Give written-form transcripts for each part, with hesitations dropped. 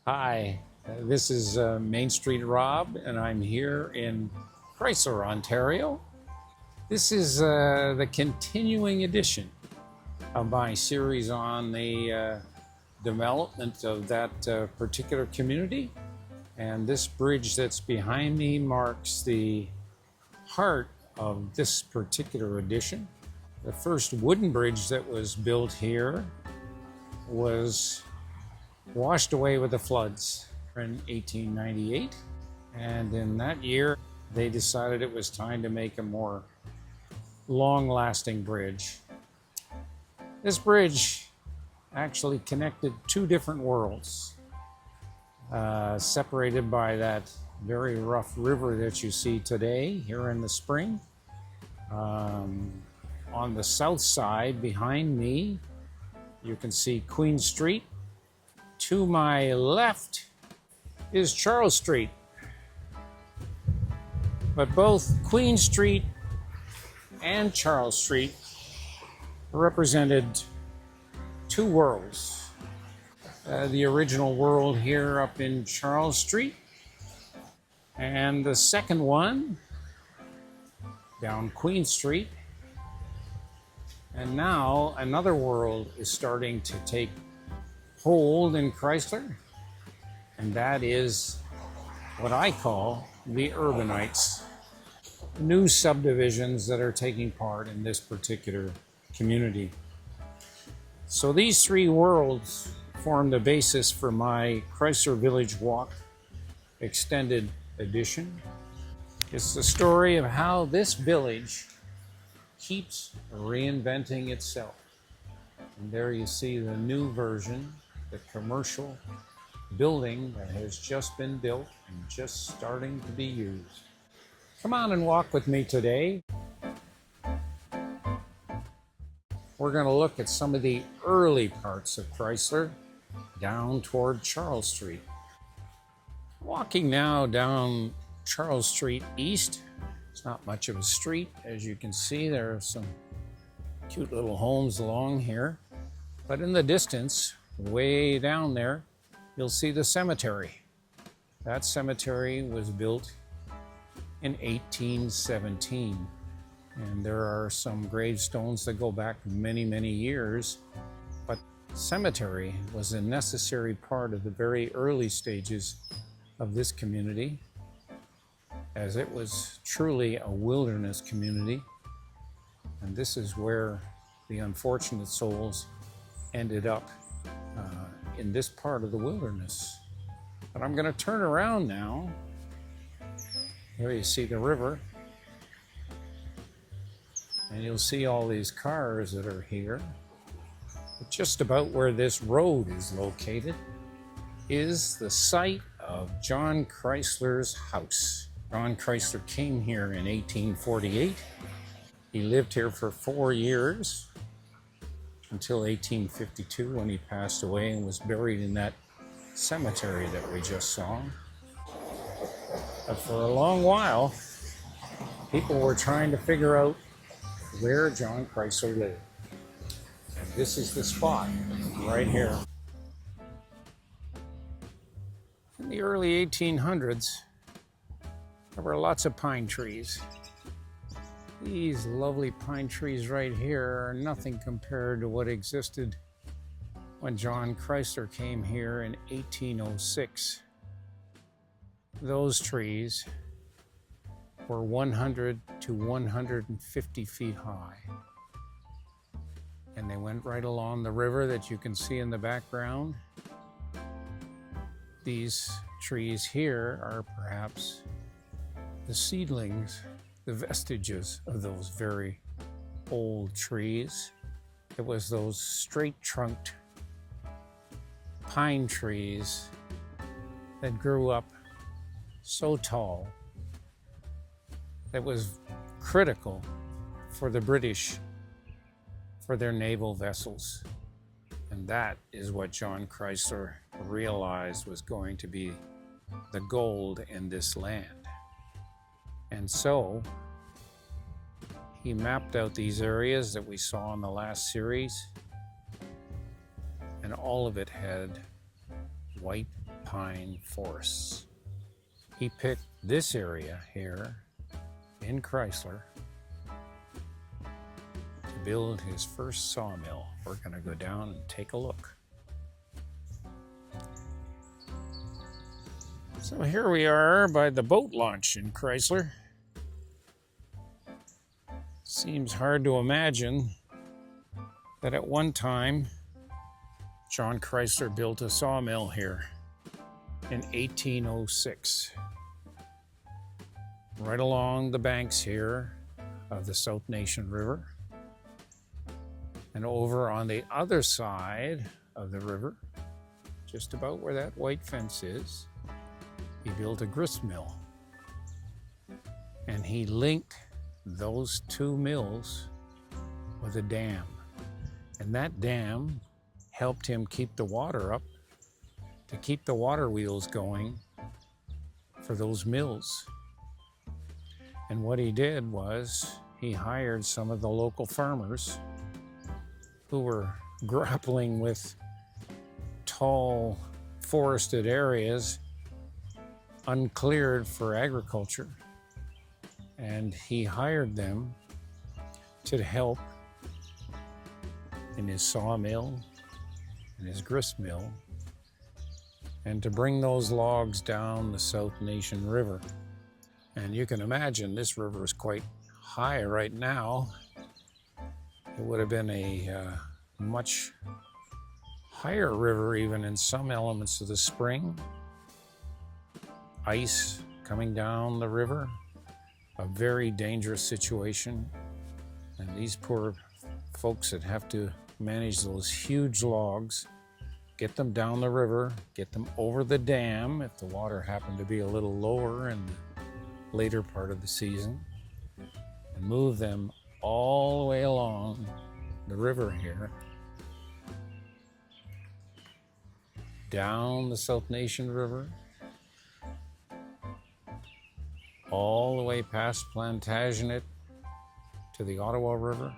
Hi, this is MainstreetRob, and I'm here in Crysler, Ontario. This is the continuing edition of my series on the development of that particular community. And this bridge that's behind me marks the heart of this particular edition. The first wooden bridge that was built here was washed away with the floods in 1898. And in that year, they decided it was time to make a more long-lasting bridge. This bridge actually connected two different worlds, separated by that very rough river that you see today here in the spring. On the south side behind me, you can see Queen Street. To my left is Charles Street. But both Queen Street and Charles Street represented two worlds. The original world here up in Charles Street, and the second one down Queen Street. And now another world is starting to take hold in Crysler, and that is what I call the urbanites. New subdivisions that are taking part in this particular community. So these three worlds form the basis for my Crysler Village Walk extended edition. It's the story of how this village keeps reinventing itself. And there you see the new version, the commercial building that has just been built and just starting to be used. Come on and walk with me today. We're going to look at some of the early parts of Crysler down toward Charles Street. Walking now down Charles Street East. It's not much of a street. As you can see, there are some cute little homes along here. But in the distance, way down there, you'll see the cemetery. That cemetery was built in 1817. And there are some gravestones that go back many, many years. But cemetery was a necessary part of the very early stages of this community, as it was truly a wilderness community. And this is where the unfortunate souls ended up in this part of the wilderness. But I'm going to turn around now. Here you see the river. And you'll see all these cars that are here. But just about where this road is located is the site of John Crysler's house. John Crysler came here in 1848. He lived here for 4 years until 1852, when he passed away and was buried in that cemetery that we just saw. But for a long while, people were trying to figure out where John Crysler lived. And this is the spot right here. In the early 1800s, there were lots of pine trees. These lovely pine trees right here are nothing compared to what existed when John Crysler came here in 1806. Those trees were 100 to 150 feet high. And they went right along the river that you can see in the background. These trees here are perhaps the seedlings, the vestiges of those very old trees. It was those straight-trunked pine trees that grew up so tall that was critical for the British for their naval vessels. And that is what John Crysler realized was going to be the gold in this land. And so he mapped out these areas that we saw in the last series, and all of it had white pine forests. He picked this area here in Crysler to build his first sawmill. We're going to go down and take a look. So here we are by the boat launch in Crysler. Seems hard to imagine that at one time John Crysler built a sawmill here in 1806. Right along the banks here of the South Nation River. And over on the other side of the river, just about where that white fence is, he built a gristmill. And he linked those two mills with a dam. And that dam helped him keep the water up, to keep the water wheels going for those mills. And what he did was he hired some of the local farmers who were grappling with tall forested areas uncleared for agriculture. And he hired them to help in his sawmill and his gristmill, and to bring those logs down the South Nation River. And you can imagine this river is quite high right now. It would have been a much higher river even in some elements of the spring. Ice coming down the river, a very dangerous situation. And these poor folks that have to manage those huge logs, get them down the river, get them over the dam if the water happened to be a little lower in the later part of the season, and move them all the way along the river here, down the South Nation River, all the way past Plantagenet to the Ottawa River,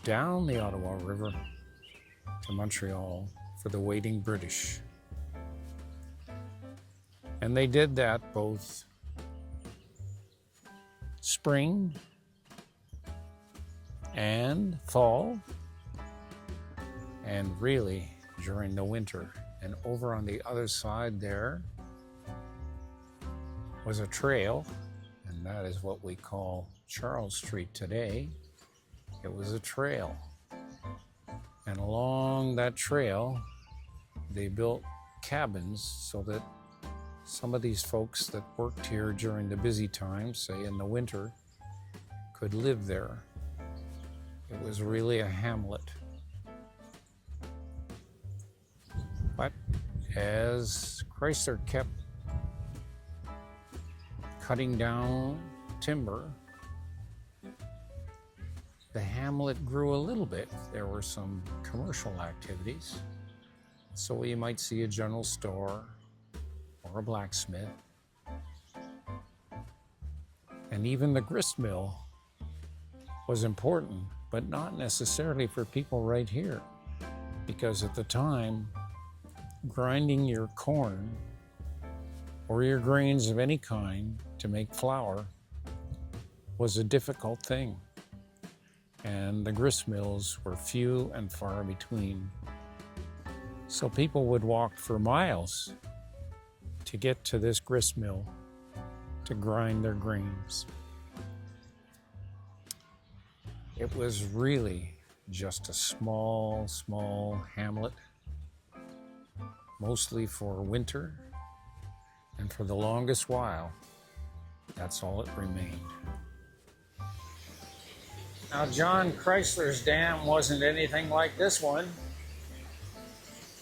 down the Ottawa River to Montreal for the waiting British. And they did that both spring and fall, and really during the winter. And over on the other side there was a trail, and that is what we call Charles Street today. It was a trail. And along that trail, they built cabins so that some of these folks that worked here during the busy times, say in the winter, could live there. It was really a hamlet. But as Crysler kept cutting down timber, the hamlet grew a little bit. There were some commercial activities. So you might see a general store or a blacksmith. And even the gristmill was important, but not necessarily for people right here. Because at the time, grinding your corn or your grains of any kind to make flour was a difficult thing. And the grist mills were few and far between. So people would walk for miles to get to this grist mill to grind their grains. It was really just a small, small hamlet, mostly for winter, and for the longest while, that's all it remained. Now, John Crysler's dam wasn't anything like this one,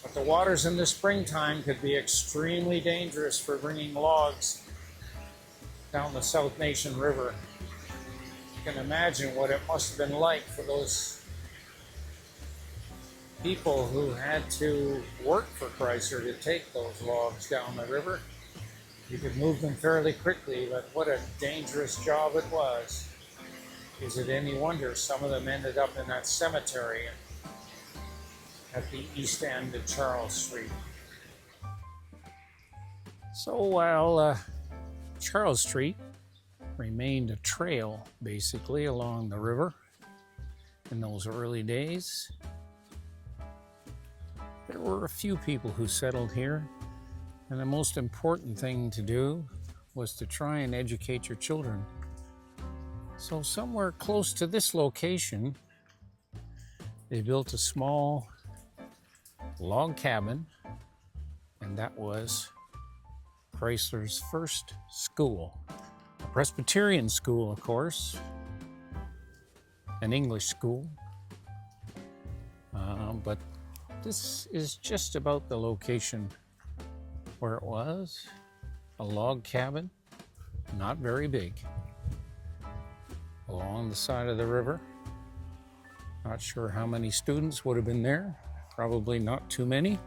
but the waters in the springtime could be extremely dangerous for bringing logs down the South Nation River. You can imagine what it must have been like for those people who had to work for Crysler to take those logs down the river. You could move them fairly quickly, but what a dangerous job it was. Is it any wonder some of them ended up in that cemetery at the east end of Charles Street? So while Charles Street remained a trail basically along the river in those early days, there were a few people who settled here, and the most important thing to do was to try and educate your children. So somewhere close to this location, they built a small log cabin, and that was Crysler's first school. A Presbyterian school, of course, an English school, but this is just about the location where it was. A log cabin, not very big, along the side of the river. Not sure how many students would have been there, probably not too many,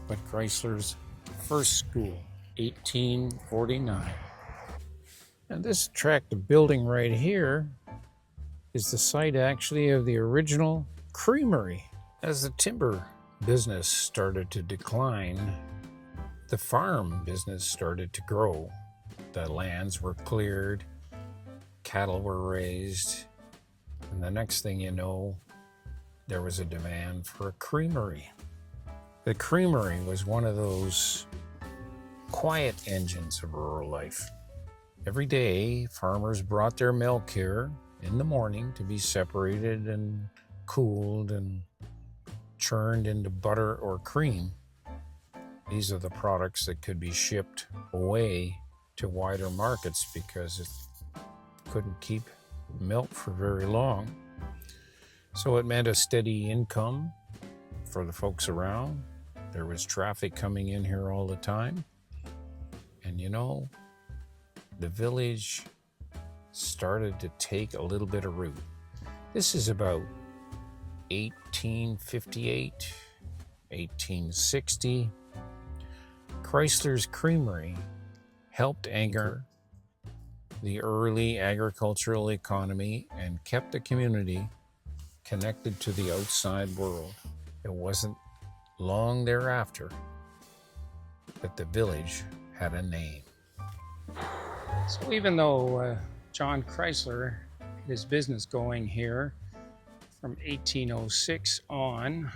but Crysler's first school, 1849. And this attractive building right here is the site actually of the original creamery. As the timber business started to decline, the farm business started to grow. The lands were cleared, cattle were raised, and the next thing you know, there was a demand for a creamery. The creamery was one of those quiet engines of rural life. Every day, farmers brought their milk here in the morning to be separated and cooled and churned into butter or cream. These are the products that could be shipped away to wider markets because it couldn't keep milk for very long. So it meant a steady income for the folks around. There was traffic coming in here all the time. And you know, the village started to take a little bit of root. This is about 1858, 1860. Crysler's creamery helped anchor the early agricultural economy and kept the community connected to the outside world. It wasn't long thereafter that the village had a name. So even though John Crysler had his business going here from 1806 on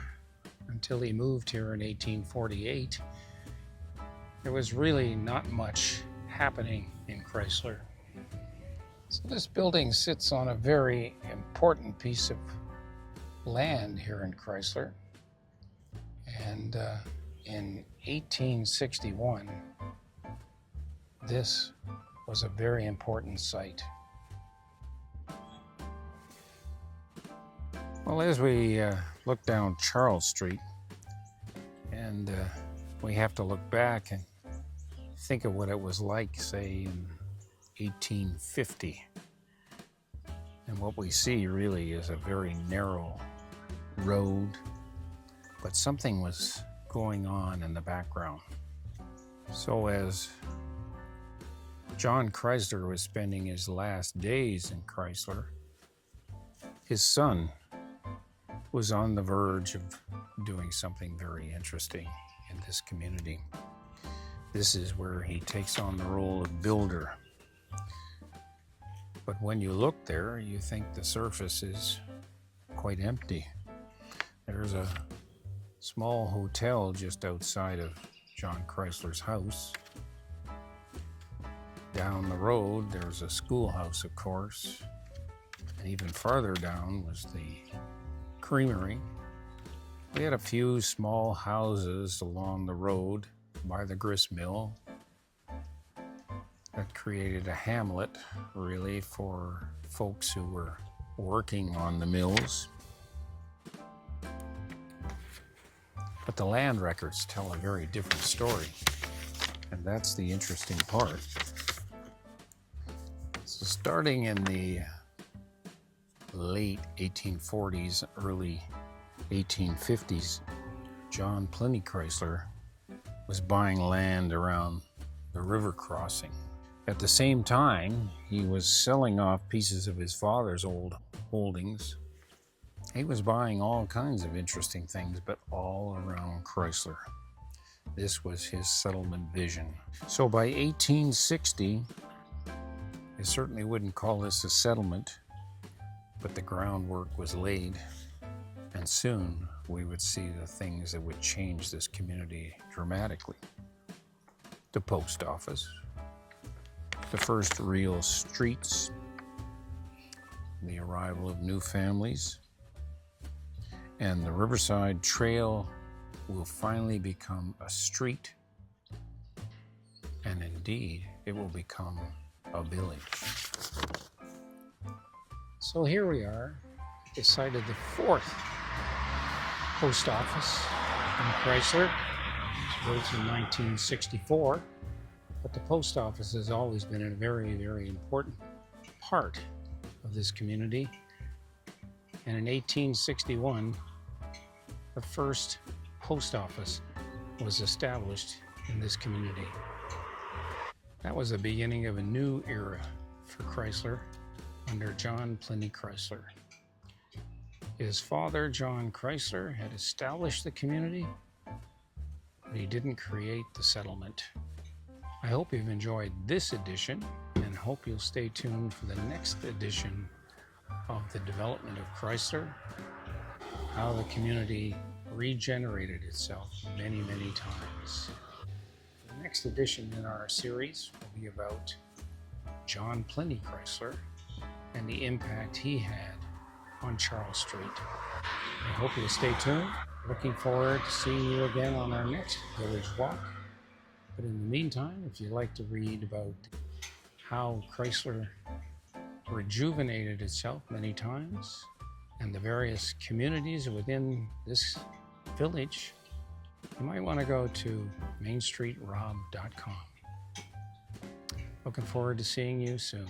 until he moved here in 1848, there was really not much happening in Crysler. So this building sits on a very important piece of land here in Crysler. And in 1861, this was a very important site. Well, as we look down Charles Street, and we have to look back and think of what it was like, say, in 1850. And what we see really is a very narrow road, but something was going on in the background. So as John Crysler was spending his last days in Crysler, his son was on the verge of doing something very interesting in this community. This is where he takes on the role of builder. But when you look there, you think the surface is quite empty. There's a small hotel just outside of John Crysler's house. Down the road, there's a schoolhouse, of course. And even farther down was the creamery. We had a few small houses along the road by the gristmill that created a hamlet, really, for folks who were working on the mills. But the land records tell a very different story, and that's the interesting part. So starting in the late 1840s, early 1850s, John Pliny Crysler was buying land around the river crossing. At the same time, he was selling off pieces of his father's old holdings. He was buying all kinds of interesting things, but all around Crysler. This was his settlement vision. So by 1860, I certainly wouldn't call this a settlement, but the groundwork was laid, and soon we would see the things that would change this community dramatically. The post office, the first real streets, the arrival of new families, and the Riverside Trail will finally become a street, and indeed it will become a village. So here we are at the site of the fourth post office in Crysler. It was built in 1964, but the post office has always been a very, very important part of this community. And in 1861, the first post office was established in this community. That was the beginning of a new era for Crysler under John Pliny Crysler. His father, John Crysler, had established the community, but he didn't create the settlement. I hope you've enjoyed this edition and hope you'll stay tuned for the next edition of the development of Crysler, how the community regenerated itself many, many times. The next edition in our series will be about John Pliny Crysler and the impact he had on Charles Street. I hope you'll stay tuned. Looking forward to seeing you again on our next village walk. But in the meantime, if you'd like to read about how Crysler rejuvenated itself many times and the various communities within this village, you might want to go to MainstreetRob.com. Looking forward to seeing you soon.